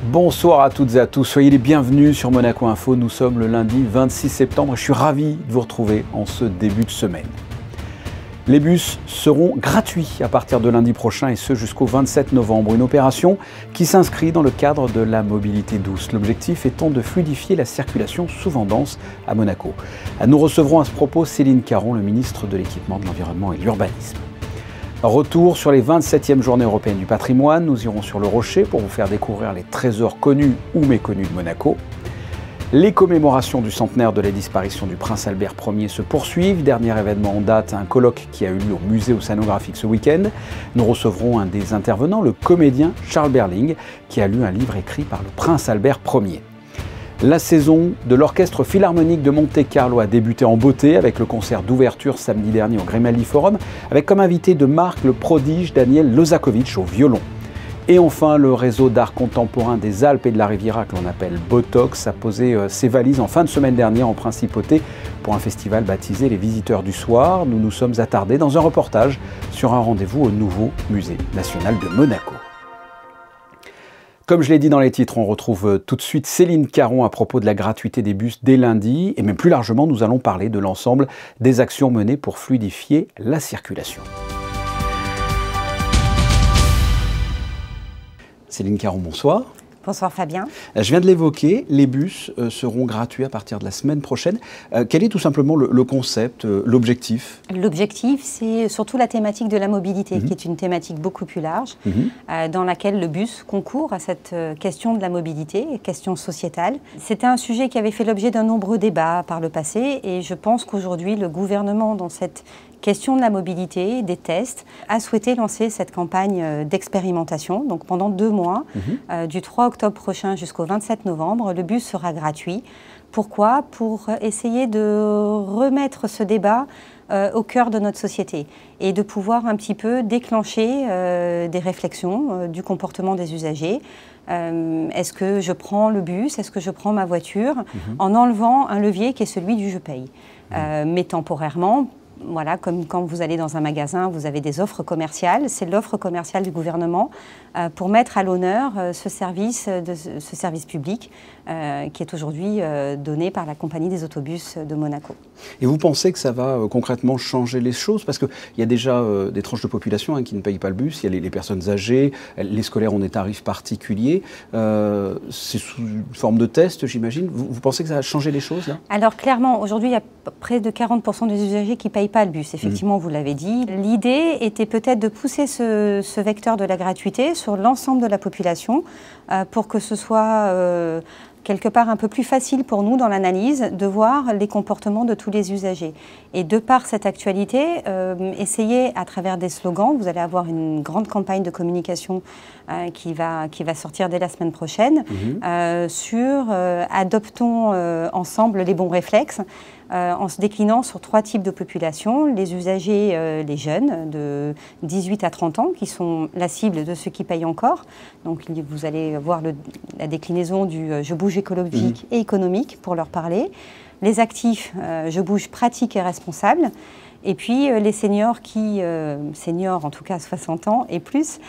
Bonsoir à toutes et à tous, soyez les bienvenus sur Monaco Info. Nous sommes le lundi 26 septembre et je suis ravi de vous retrouver en ce début de semaine. Les bus seront gratuits à partir de lundi prochain et ce jusqu'au 27 novembre. Une opération qui s'inscrit dans le cadre de la mobilité douce. L'objectif étant de fluidifier la circulation souvent dense à Monaco. Nous recevrons à ce propos Céline Caron, le ministre de l'Équipement, de l'Environnement et de l'Urbanisme. Retour sur les 27e journées européennes du patrimoine. Nous irons sur le Rocher pour vous faire découvrir les trésors connus ou méconnus de Monaco. Les commémorations du centenaire de la disparition du prince Albert Ier se poursuivent. Dernier événement en date, un colloque qui a eu lieu au musée océanographique ce week-end. Nous recevrons un des intervenants, le comédien Charles Berling, qui a lu un livre écrit par le prince Albert Ier. La saison de l'Orchestre Philharmonique de Monte-Carlo a débuté en beauté avec le concert d'ouverture samedi dernier au Grimaldi Forum, avec comme invité de marque le prodige Daniel Lozakovitch au violon. Et enfin, le réseau d'art contemporain des Alpes et de la Riviera, que l'on appelle Botox, a posé ses valises en fin de semaine dernière en Principauté pour un festival baptisé Les Visiteurs du Soir. Nous nous sommes attardés dans un reportage sur un rendez-vous au nouveau Musée national de Monaco. Comme je l'ai dit dans les titres, on retrouve tout de suite Céline Caron à propos de la gratuité des bus dès lundi. Et même plus largement, nous allons parler de l'ensemble des actions menées pour fluidifier la circulation. Céline Caron, bonsoir. Bonsoir Fabien. Je viens de l'évoquer, les bus seront gratuits à partir de la semaine prochaine. Quel est tout simplement le concept, l'objectif? L'objectif, c'est surtout la thématique de la mobilité, qui est une thématique beaucoup plus large, dans laquelle le bus concourt à cette question de la mobilité, question sociétale. C'était un sujet qui avait fait l'objet d'un nombreux débats par le passé, et je pense qu'aujourd'hui, le gouvernement, dans cette question de la mobilité, des tests, a souhaité lancer cette campagne d'expérimentation. Donc pendant 2 mois, du 3 octobre prochain jusqu'au 27 novembre, le bus sera gratuit. Pourquoi? Pour essayer de remettre ce débat au cœur de notre société et de pouvoir un petit peu déclencher des réflexions du comportement des usagers. Est-ce que je prends le bus? Est-ce que je prends ma voiture? En enlevant un levier qui est celui du je paye. Mais temporairement, voilà, comme quand vous allez dans un magasin, vous avez des offres commerciales. C'est l'offre commerciale du gouvernement pour mettre à l'honneur ce service public qui est aujourd'hui donné par la compagnie des autobus de Monaco. Et vous pensez que ça va concrètement changer les choses? Parce qu'il y a déjà des tranches de population qui ne payent pas le bus. Il y a les personnes âgées, les scolaires ont des tarifs particuliers. C'est sous une forme de test, j'imagine. Vous pensez que ça va changer les choses là? Alors clairement, aujourd'hui, il y a près de 40% des usagers qui ne payent pas le bus. Effectivement, vous l'avez dit. L'idée était peut-être de pousser ce vecteur de la gratuité sur l'ensemble de la population pour que ce soit quelque part un peu plus facile pour nous dans l'analyse de voir les comportements de tous les usagers. Et de par cette actualité, essayer à travers des slogans, vous allez avoir une grande campagne de communication qui va sortir dès la semaine prochaine, sur adoptons ensemble les bons réflexes, en se déclinant sur 3 types de populations, les usagers, les jeunes de 18 à 30 ans, qui sont la cible de ceux qui payent encore. Donc vous allez voir la déclinaison du « je bouge écologique et économique » pour leur parler. Les actifs, je bouge pratique et responsable. Et puis les seniors seniors en tout cas 60 ans et plus,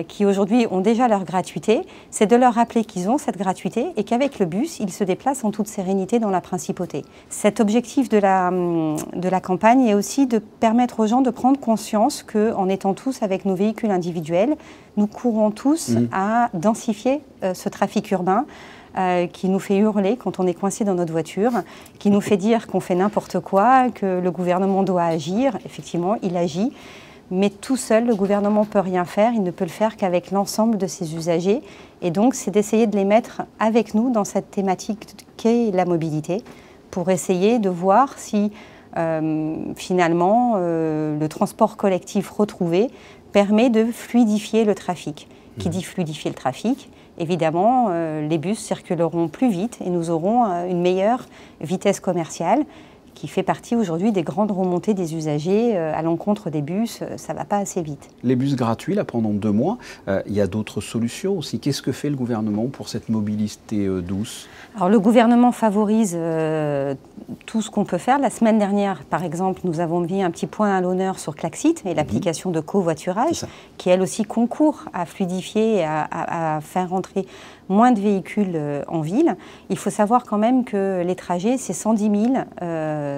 qui aujourd'hui ont déjà leur gratuité, c'est de leur rappeler qu'ils ont cette gratuité et qu'avec le bus, ils se déplacent en toute sérénité dans la principauté. Cet objectif de la campagne est aussi de permettre aux gens de prendre conscience qu'en étant tous avec nos véhicules individuels, nous courons tous à densifier ce trafic urbain, qui nous fait hurler quand on est coincé dans notre voiture, qui nous fait dire qu'on fait n'importe quoi, que le gouvernement doit agir. Effectivement, il agit, mais tout seul, le gouvernement ne peut rien faire. Il ne peut le faire qu'avec l'ensemble de ses usagers. Et donc, c'est d'essayer de les mettre avec nous dans cette thématique qu'est la mobilité, pour essayer de voir si, finalement, le transport collectif retrouvé permet de fluidifier le trafic. Qui dit fluidifier le trafic, évidemment, les bus circuleront plus vite et nous aurons une meilleure vitesse commerciale qui fait partie aujourd'hui des grandes remontées des usagers à l'encontre des bus. Ça ne va pas assez vite. Les bus gratuits, là, pendant 2 mois, il y a d'autres solutions aussi. Qu'est-ce que fait le gouvernement pour cette mobilité douce? Alors, le gouvernement favorise tout ce qu'on peut faire. La semaine dernière, par exemple, nous avons mis un petit point à l'honneur sur Klaxit et l'application de covoiturage, qui elle aussi concourt à fluidifier et à faire rentrer moins de véhicules en ville. Il faut savoir quand même que les trajets, c'est 110 000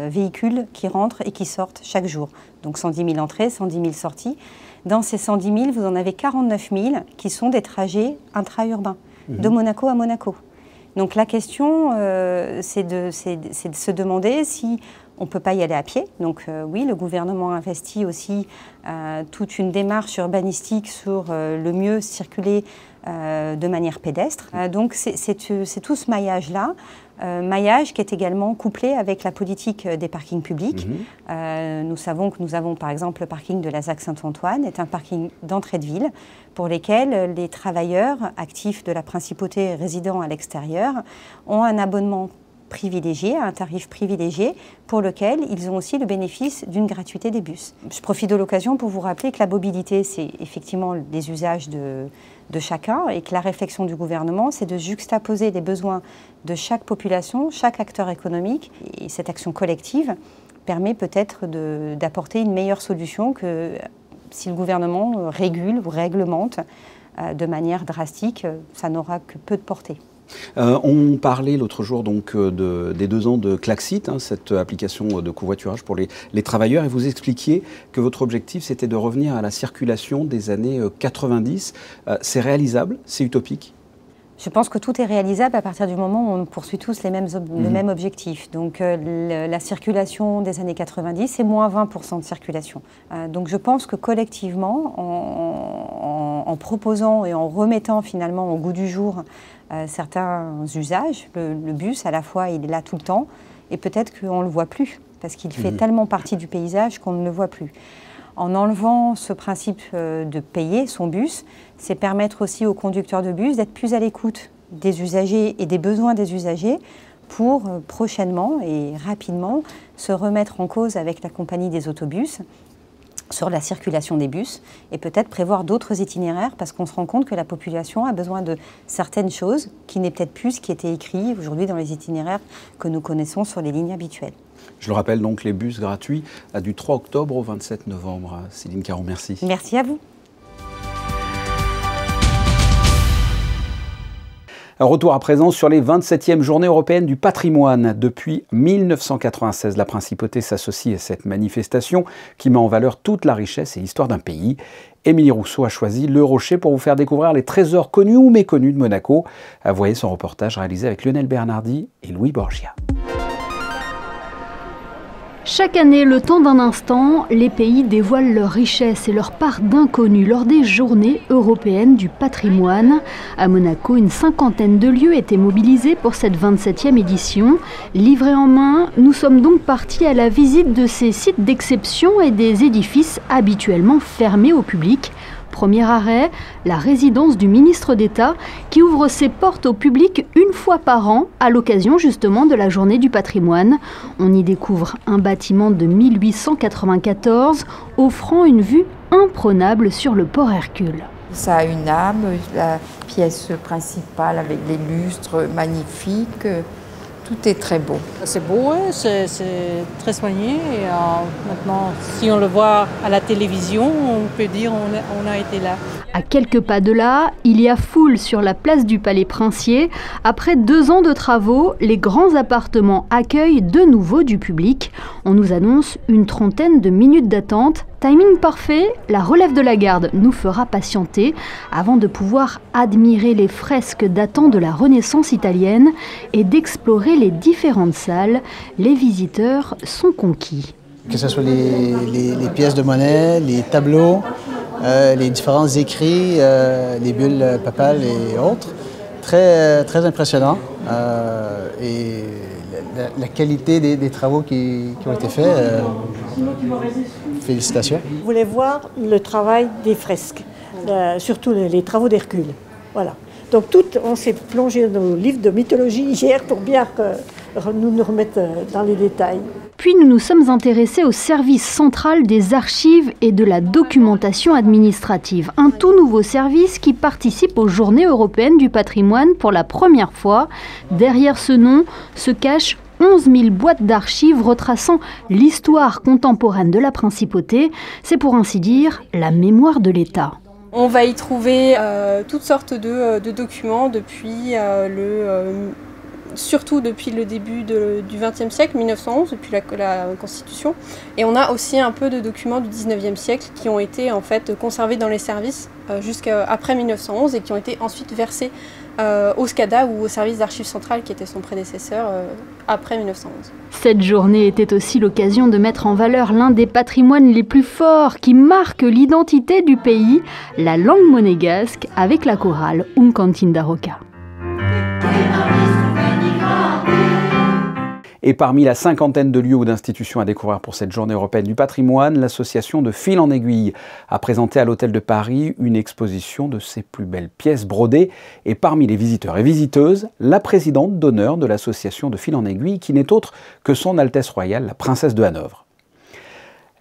véhicules qui rentrent et qui sortent chaque jour. Donc 110 000 entrées, 110 000 sorties. Dans ces 110 000, vous en avez 49 000 qui sont des trajets intra-urbains, de Monaco à Monaco. Donc la question, c'est de se demander si on ne peut pas y aller à pied. Donc oui, le gouvernement investit aussi toute une démarche urbanistique sur le mieux circuler de manière pédestre. Donc c'est tout ce maillage-là, maillage qui est également couplé avec la politique des parkings publics. Nous savons que nous avons par exemple le parking de la ZAC Saint-Antoine, est un parking d'entrée de ville pour lesquels les travailleurs actifs de la principauté résidant à l'extérieur ont un abonnement privilégié, à un tarif privilégié, pour lequel ils ont aussi le bénéfice d'une gratuité des bus. Je profite de l'occasion pour vous rappeler que la mobilité, c'est effectivement des usages de chacun et que la réflexion du gouvernement, c'est de juxtaposer les besoins de chaque population, chaque acteur économique. Et cette action collective permet peut-être d'apporter une meilleure solution que si le gouvernement régule ou réglemente de manière drastique, ça n'aura que peu de portée. On parlait l'autre jour donc des 2 ans de Klaxit, cette application de covoiturage pour les travailleurs, et vous expliquiez que votre objectif c'était de revenir à la circulation des années 90. C'est réalisable? C'est utopique? Je pense que tout est réalisable à partir du moment où on poursuit tous le même objectif. Donc la circulation des années 90, c'est moins 20% de circulation. Donc je pense que collectivement, en proposant et en remettant finalement au goût du jour certains usages, le bus à la fois il est là tout le temps et peut-être qu'on ne le voit plus parce qu'il fait tellement partie du paysage qu'on ne le voit plus. En enlevant ce principe de payer son bus, c'est permettre aussi aux conducteurs de bus d'être plus à l'écoute des usagers et des besoins des usagers pour prochainement et rapidement se remettre en cause avec la compagnie des autobus sur la circulation des bus et peut-être prévoir d'autres itinéraires parce qu'on se rend compte que la population a besoin de certaines choses qui n'est peut-être plus ce qui était écrit aujourd'hui dans les itinéraires que nous connaissons sur les lignes habituelles. Je le rappelle donc, les bus gratuits du 3 octobre au 27 novembre. Céline Caron, merci. Merci à vous. Un retour à présent sur les 27e Journées européennes du patrimoine. Depuis 1996, la Principauté s'associe à cette manifestation qui met en valeur toute la richesse et l'histoire d'un pays. Émilie Rousseau a choisi Le Rocher pour vous faire découvrir les trésors connus ou méconnus de Monaco. Voyez son reportage réalisé avec Lionel Bernardi et Louis Borgia. Chaque année, le temps d'un instant, les pays dévoilent leur richesse et leur part d'inconnu lors des Journées européennes du patrimoine. À Monaco, une 50aine de lieux étaient mobilisés pour cette 27e édition. Livrés en main, nous sommes donc partis à la visite de ces sites d'exception et des édifices habituellement fermés au public. Premier arrêt, la résidence du ministre d'État qui ouvre ses portes au public une fois par an à l'occasion justement de la journée du patrimoine. On y découvre un bâtiment de 1894 offrant une vue imprenable sur le port Hercule. Ça a une âme, la pièce principale avec les lustres magnifiques. Tout est très beau. C'est beau, ouais, c'est très soigné. Et, maintenant, si on le voit à la télévision, on peut dire on a été là. À quelques pas de là, il y a foule sur la place du Palais Princier. Après 2 ans de travaux, les grands appartements accueillent de nouveau du public. On nous annonce une 30aine de minutes d'attente. Timing parfait, la relève de la garde nous fera patienter avant de pouvoir admirer les fresques datant de la Renaissance italienne et d'explorer les différentes salles. Les visiteurs sont conquis. Que ce soit les pièces de monnaie, les tableaux, les différents écrits, les bulles papales et autres, très impressionnant. Et la qualité des travaux qui ont été faits, félicitations. Vous voulez voir le travail des fresques, surtout les travaux d'Hercule. Voilà. Donc on s'est plongé dans nos livres de mythologie hier pour bien nous remettre dans les détails. Puis nous nous sommes intéressés au service central des archives et de la documentation administrative. Un tout nouveau service qui participe aux Journées européennes du patrimoine pour la première fois. Derrière ce nom se cachent 11 000 boîtes d'archives retraçant l'histoire contemporaine de la principauté. C'est pour ainsi dire la mémoire de l'État. On va y trouver toutes sortes de documents depuis surtout depuis le début du XXe siècle, 1911, depuis la Constitution. Et on a aussi un peu de documents du XIXe siècle qui ont été en fait conservés dans les services jusqu'après 1911 et qui ont été ensuite versés au SCADA ou au service d'archives centrales qui était son prédécesseur après 1911. Cette journée était aussi l'occasion de mettre en valeur l'un des patrimoines les plus forts qui marque l'identité du pays, la langue monégasque avec la chorale Uncantindaroca. Et parmi la cinquantaine de lieux ou d'institutions à découvrir pour cette journée européenne du patrimoine, l'association de Fil en Aiguille a présenté à l'Hôtel de Paris une exposition de ses plus belles pièces brodées. Et parmi les visiteurs et visiteuses, la présidente d'honneur de l'association de Fil en Aiguille, qui n'est autre que son Altesse Royale, la princesse de Hanovre.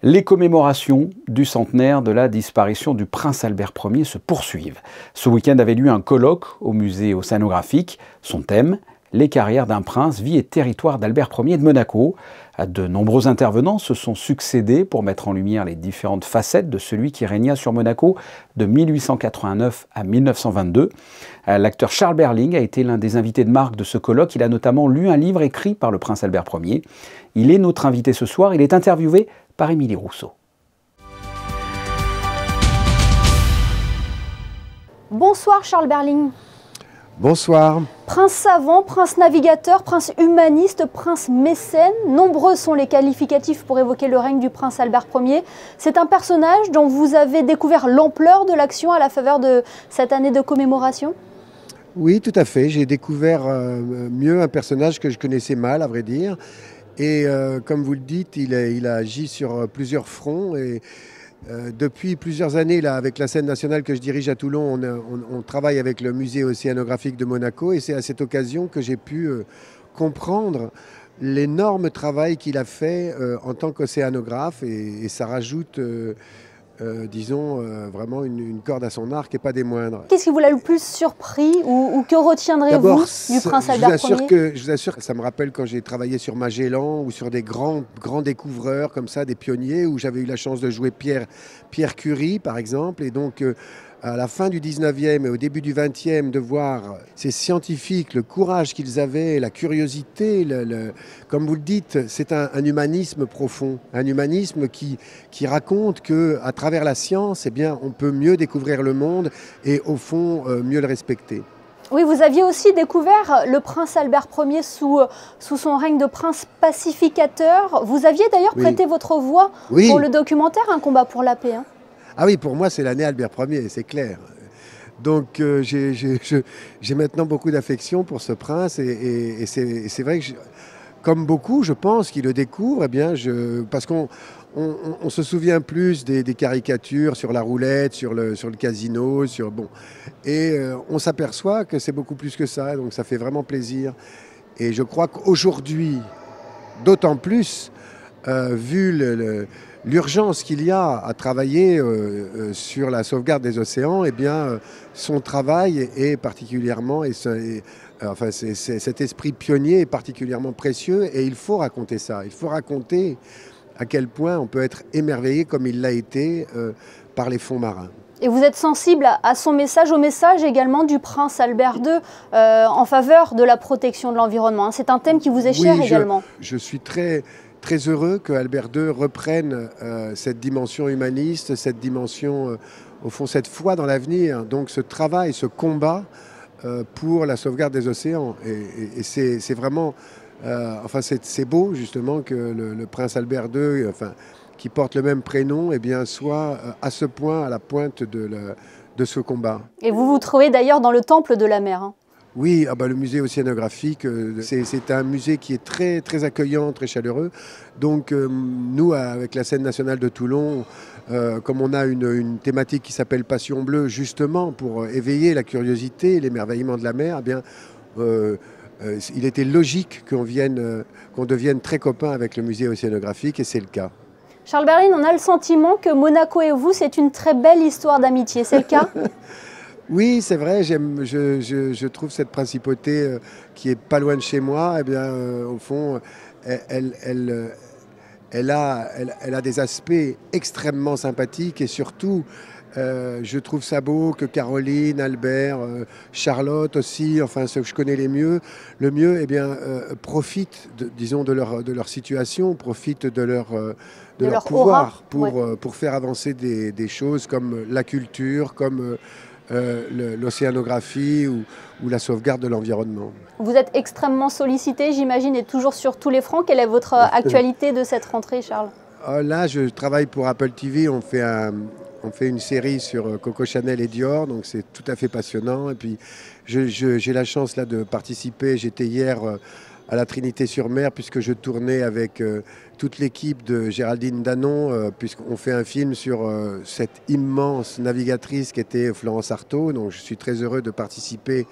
Les commémorations du centenaire de la disparition du prince Albert Ier se poursuivent. Ce week-end avait lieu un colloque au musée océanographique. Son thème, les carrières d'un prince, vie et territoire d'Albert Ier de Monaco. De nombreux intervenants se sont succédés pour mettre en lumière les différentes facettes de celui qui régna sur Monaco de 1889 à 1922. L'acteur Charles Berling a été l'un des invités de marque de ce colloque. Il a notamment lu un livre écrit par le prince Albert Ier. Il est notre invité ce soir. Il est interviewé par Émilie Rousseau. Bonsoir Charles Berling. Bonsoir. Prince savant, prince navigateur, prince humaniste, prince mécène, nombreux sont les qualificatifs pour évoquer le règne du prince Albert Ier. C'est un personnage dont vous avez découvert l'ampleur de l'action à la faveur de cette année de commémoration ? Oui, tout à fait. J'ai découvert mieux un personnage que je connaissais mal, à vrai dire. Et comme vous le dites, il a agi sur plusieurs fronts. Et depuis plusieurs années, là, avec la scène nationale que je dirige à Toulon, on travaille avec le musée océanographique de Monaco et c'est à cette occasion que j'ai pu comprendre l'énorme travail qu'il a fait en tant qu'océanographe et ça rajoute, disons, vraiment une corde à son arc et pas des moindres. Qu'est-ce qui vous l'a le plus surpris ou que retiendrez-vous du prince Albert Ier ? Je vous assure que ça me rappelle quand j'ai travaillé sur Magellan ou sur des grands découvreurs comme ça, des pionniers, où j'avais eu la chance de jouer Pierre Curie, par exemple. Et donc, à la fin du 19e et au début du 20e, de voir ces scientifiques, le courage qu'ils avaient, la curiosité, comme vous le dites, c'est un humanisme profond, un humanisme qui raconte qu'à travers la science, eh bien, on peut mieux découvrir le monde et au fond, mieux le respecter. Oui, vous aviez aussi découvert le prince Albert Ier sous son règne de prince pacificateur. Vous aviez d'ailleurs prêté votre voix pour le documentaire Un combat pour la paix. Ah oui, pour moi, c'est l'année Albert Ier, c'est clair. Donc, j'ai maintenant beaucoup d'affection pour ce prince et c'est vrai que, comme beaucoup, je pense, qui le découvrent, eh bien, parce qu'on se souvient plus des caricatures sur la roulette, sur le casino, et on s'aperçoit que c'est beaucoup plus que ça, donc ça fait vraiment plaisir. Et je crois qu'aujourd'hui, d'autant plus, vu l'urgence qu'il y a à travailler sur la sauvegarde des océans, eh bien, son travail est particulièrement, cet esprit pionnier est particulièrement précieux et il faut raconter ça. Il faut raconter à quel point on peut être émerveillé comme il l'a été par les fonds marins. Et vous êtes sensible à son message, au message également du prince Albert II en faveur de la protection de l'environnement. C'est un thème qui vous est cher également. Je suis très heureux que Albert II reprenne cette dimension humaniste, cette dimension, au fond, cette foi dans l'avenir. Donc ce travail, ce combat pour la sauvegarde des océans. Et c'est vraiment, c'est beau justement que le prince Albert II, qui porte le même prénom, eh bien, soit à ce point à la pointe de ce combat. Et vous vous trouvez d'ailleurs dans le temple de la mer. Oui, le musée océanographique, c'est un musée qui est très, très accueillant, très chaleureux. Donc nous, avec la scène nationale de Toulon, comme on a une thématique qui s'appelle Passion bleue, justement pour éveiller la curiosité, l'émerveillement de la mer, eh bien, il était logique qu'on devienne très copains avec le musée océanographique, et c'est le cas. Charles Berling, on a le sentiment que Monaco et vous, c'est une très belle histoire d'amitié, c'est le cas? Oui, c'est vrai, je trouve cette principauté qui est pas loin de chez moi, eh bien, au fond, elle a des aspects extrêmement sympathiques, et surtout, je trouve ça beau que Caroline, Albert, Charlotte aussi, enfin ceux que je connais le mieux, eh bien, profitent, disons, de leur situation, profitent de leur pouvoir pour faire avancer des choses comme la culture, comme l'océanographie ou la sauvegarde de l'environnement. Vous êtes extrêmement sollicité, j'imagine, et toujours sur tous les fronts. Quelle est votre actualité de cette rentrée, Charles? Là, je travaille pour Apple TV. On fait une série sur Coco Chanel et Dior, donc c'est tout à fait passionnant. Et puis, j'ai la chance là de participer. J'étais hier à la Trinité-sur-Mer, puisque je tournais avec toute l'équipe de Géraldine Danon, puisqu'on fait un film sur cette immense navigatrice qui était Florence Artaud. Donc je suis très heureux de participer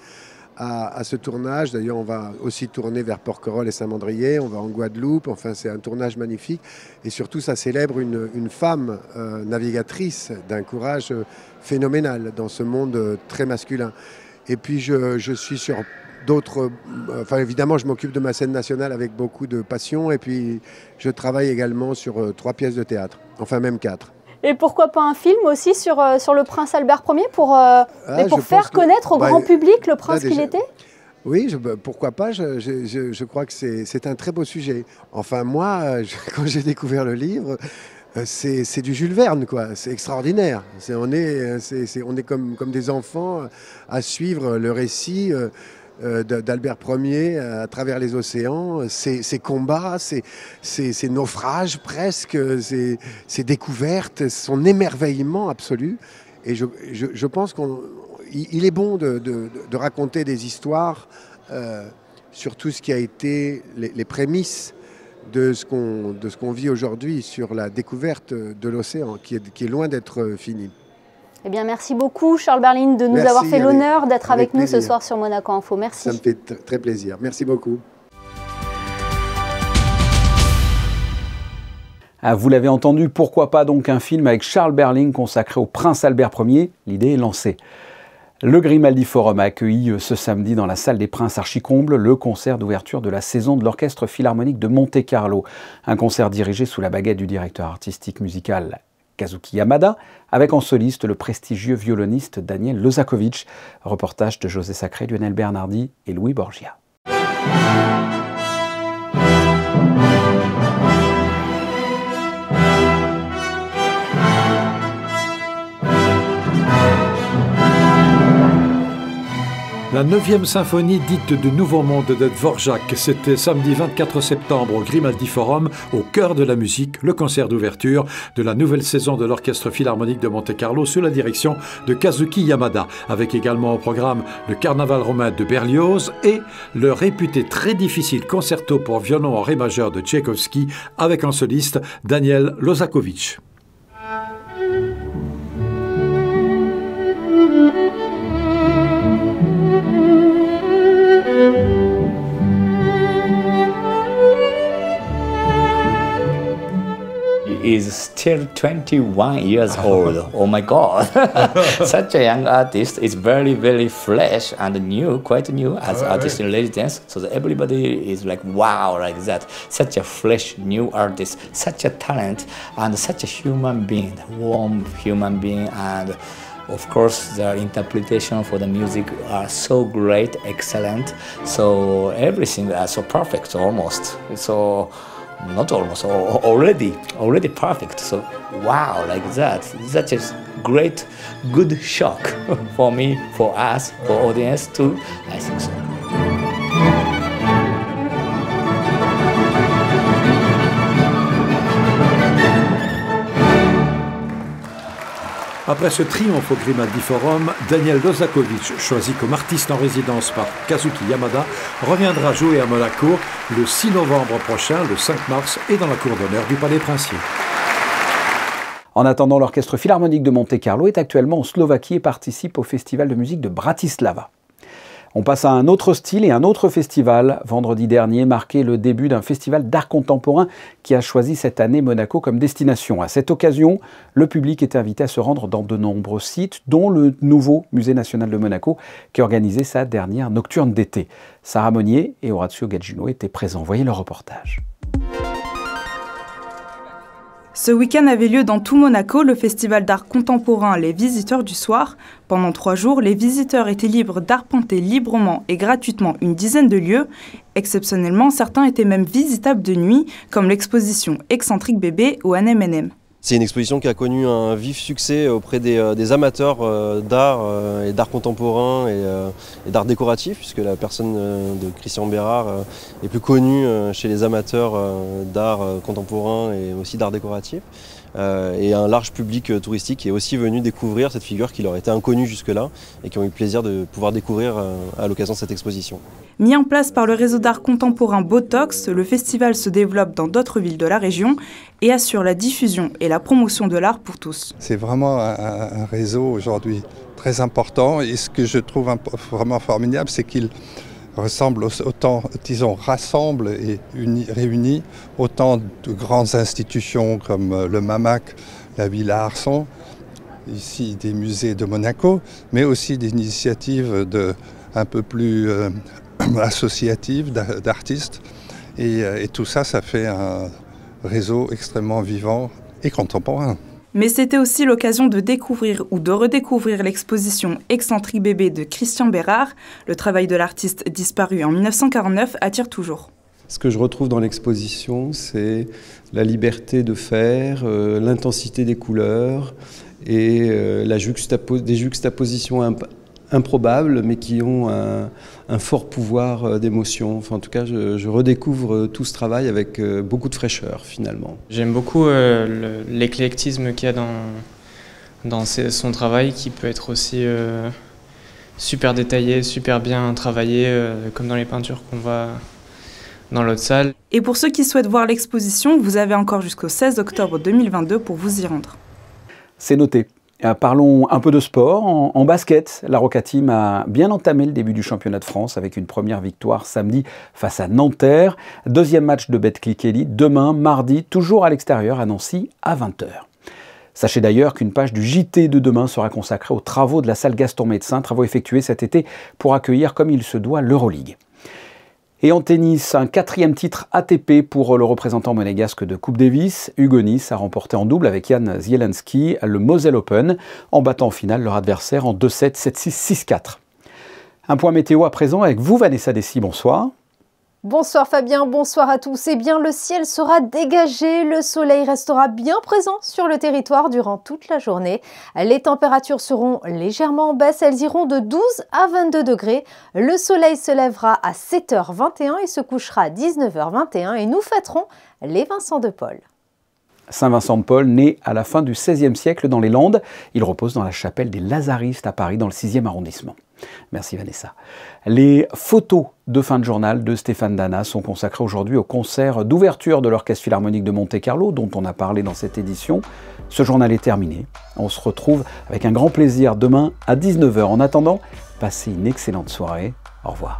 à ce tournage. D'ailleurs, on va aussi tourner vers Porquerolles et Saint-Mandrier, on va en Guadeloupe. Enfin, c'est un tournage magnifique. Et surtout, ça célèbre une femme navigatrice d'un courage phénoménal dans ce monde très masculin. Et puis, je suis sur d'autres... Enfin, évidemment, je m'occupe de ma scène nationale avec beaucoup de passion. Et puis, je travaille également sur 3 pièces de théâtre. Enfin, même 4. Et pourquoi pas un film aussi sur le prince Albert Ier pour faire connaître au grand public le prince qu'il était? Oui, pourquoi pas, je crois que c'est un très beau sujet. Enfin, moi, quand j'ai découvert le livre, c'est du Jules Verne, quoi. C'est extraordinaire. On est comme des enfants à suivre le récit d'Albert Ier à travers les océans, ses combats, ses naufrages presque, ses découvertes, son émerveillement absolu. Et je pense qu'il est bon de raconter des histoires sur tout ce qui a été les prémices de ce qu'on vit aujourd'hui sur la découverte de l'océan, qui est loin d'être fini. Eh bien, merci beaucoup, Charles Berling, de nous avoir fait l'honneur d'être avec nous ce soir sur Monaco Info. Merci. Ça me fait très plaisir. Merci beaucoup. Vous l'avez entendu, pourquoi pas donc un film avec Charles Berling consacré au prince Albert Ier? L'idée est lancée. Le Grimaldi Forum a accueilli ce samedi dans la salle des Princes Archicomble le concert d'ouverture de la saison de l'Orchestre Philharmonique de Monte-Carlo. Un concert dirigé sous la baguette du directeur artistique musical Kazuki Yamada, avec en soliste le prestigieux violoniste Daniel Lozakovich. Reportage de José Sacré, Lionel Bernardi et Louis Borgia. La 9e symphonie dite du Nouveau Monde de Dvorak, c'était samedi 24 septembre au Grimaldi Forum, au cœur de la musique, le concert d'ouverture de la nouvelle saison de l'Orchestre Philharmonique de Monte-Carlo sous la direction de Kazuki Yamada, avec également au programme le Carnaval romain de Berlioz et le réputé très difficile concerto pour violon en ré majeur de Tchaïkovski, avec en soliste Daniel Lozakovich. Is still 21 years old. Oh my God. Such a young artist is very, very fresh and new, quite new as artist in residence. So that everybody is like, wow, like that. Such a fresh, new artist, such a talent, and such a human being, warm human being. And of course, the interpretation for the music are so great, excellent. So everything is so perfect, almost. So not almost, already perfect. So wow, like that. Such a great, good shock for me, for us, for audience too. I think so. Après ce triomphe au Grimaldi Forum, Daniel Lozakovich, choisi comme artiste en résidence par Kazuki Yamada, reviendra jouer à Monaco le 6 novembre prochain, le 5 mars, et dans la cour d'honneur du Palais Princier. En attendant, l'Orchestre Philharmonique de Monte-Carlo est actuellement en Slovaquie et participe au Festival de musique de Bratislava. On passe à un autre style et un autre festival. Vendredi dernier marquait le début d'un festival d'art contemporain qui a choisi cette année Monaco comme destination. À cette occasion, le public était invité à se rendre dans de nombreux sites, dont le nouveau Musée national de Monaco qui a organisé sa dernière nocturne d'été. Sarah Monnier et Orazio Gaggino étaient présents. Voyez le reportage. Ce week-end avait lieu dans tout Monaco le festival d'art contemporain Les Visiteurs du Soir. Pendant 3 jours, les visiteurs étaient libres d'arpenter librement et gratuitement une dizaine de lieux. Exceptionnellement, certains étaient même visitables de nuit, comme l'exposition Excentrique Bébé au NMNM. C'est une exposition qui a connu un vif succès auprès des amateurs d'art et d'art contemporain et d'art décoratif, puisque la personne de Christian Bérard est plus connue chez les amateurs d'art contemporain et aussi d'art décoratif. Et un large public touristique qui est aussi venu découvrir cette figure qui leur était inconnue jusque-là et qui ont eu le plaisir de pouvoir découvrir à l'occasion de cette exposition. Mis en place par le réseau d'art contemporain Botox, le festival se développe dans d'autres villes de la région et assure la diffusion et la promotion de l'art pour tous. C'est vraiment un réseau aujourd'hui très important et ce que je trouve vraiment formidable, c'est qu'il rassemble et réunit autant de grandes institutions comme le MAMAC, la Villa Arson, ici des musées de Monaco, mais aussi des initiatives un peu plus associatives d'artistes. Et tout ça, ça fait un réseau extrêmement vivant et contemporain. Mais c'était aussi l'occasion de découvrir ou de redécouvrir l'exposition Excentrique Bébé de Christian Bérard. Le travail de l'artiste disparu en 1949 attire toujours. Ce que je retrouve dans l'exposition, c'est la liberté de faire, l'intensité des couleurs et des juxtapositions improbables, mais qui ont un fort pouvoir d'émotion. Enfin, en tout cas, je redécouvre tout ce travail avec beaucoup de fraîcheur, finalement. J'aime beaucoup l'éclectisme qu'il y a dans son travail, qui peut être aussi super détaillé, super bien travaillé, comme dans les peintures qu'on voit dans l'autre salle. Et pour ceux qui souhaitent voir l'exposition, vous avez encore jusqu'au 16 octobre 2022 pour vous y rendre. C'est noté. Parlons un peu de sport. En basket, la Roca Team a bien entamé le début du championnat de France avec une première victoire samedi face à Nanterre. Deuxième match de Betclic Elite demain, mardi, toujours à l'extérieur à Nancy à 20h. Sachez d'ailleurs qu'une page du JT de demain sera consacrée aux travaux de la salle Gaston Médecin, travaux effectués cet été pour accueillir comme il se doit l'Euroleague. Et en tennis, un 4e titre ATP pour le représentant monégasque de Coupe Davis. Hugo Nys a remporté en double avec Jan Zielinski le Moselle Open en battant en finale leur adversaire en 2-7, 7-6, 6-4. Un point météo à présent avec vous, Vanessa Dessy, bonsoir. Bonsoir Fabien, bonsoir à tous. Eh bien, le ciel sera dégagé, le soleil restera bien présent sur le territoire durant toute la journée. Les températures seront légèrement en baisse, elles iront de 12 à 22 degrés. Le soleil se lèvera à 7h21 et se couchera à 19h21 et nous fêterons les Vincent de Paul. Saint Vincent de Paul, né à la fin du XVIe siècle dans les Landes, il repose dans la chapelle des Lazaristes à Paris, dans le 6e arrondissement. Merci Vanessa. Les photos de fin de journal de Stéphane Dana sont consacrées aujourd'hui au concert d'ouverture de l'Orchestre Philharmonique de Monte-Carlo, dont on a parlé dans cette édition. Ce journal est terminé. On se retrouve avec un grand plaisir demain à 19h. En attendant, passez une excellente soirée. Au revoir.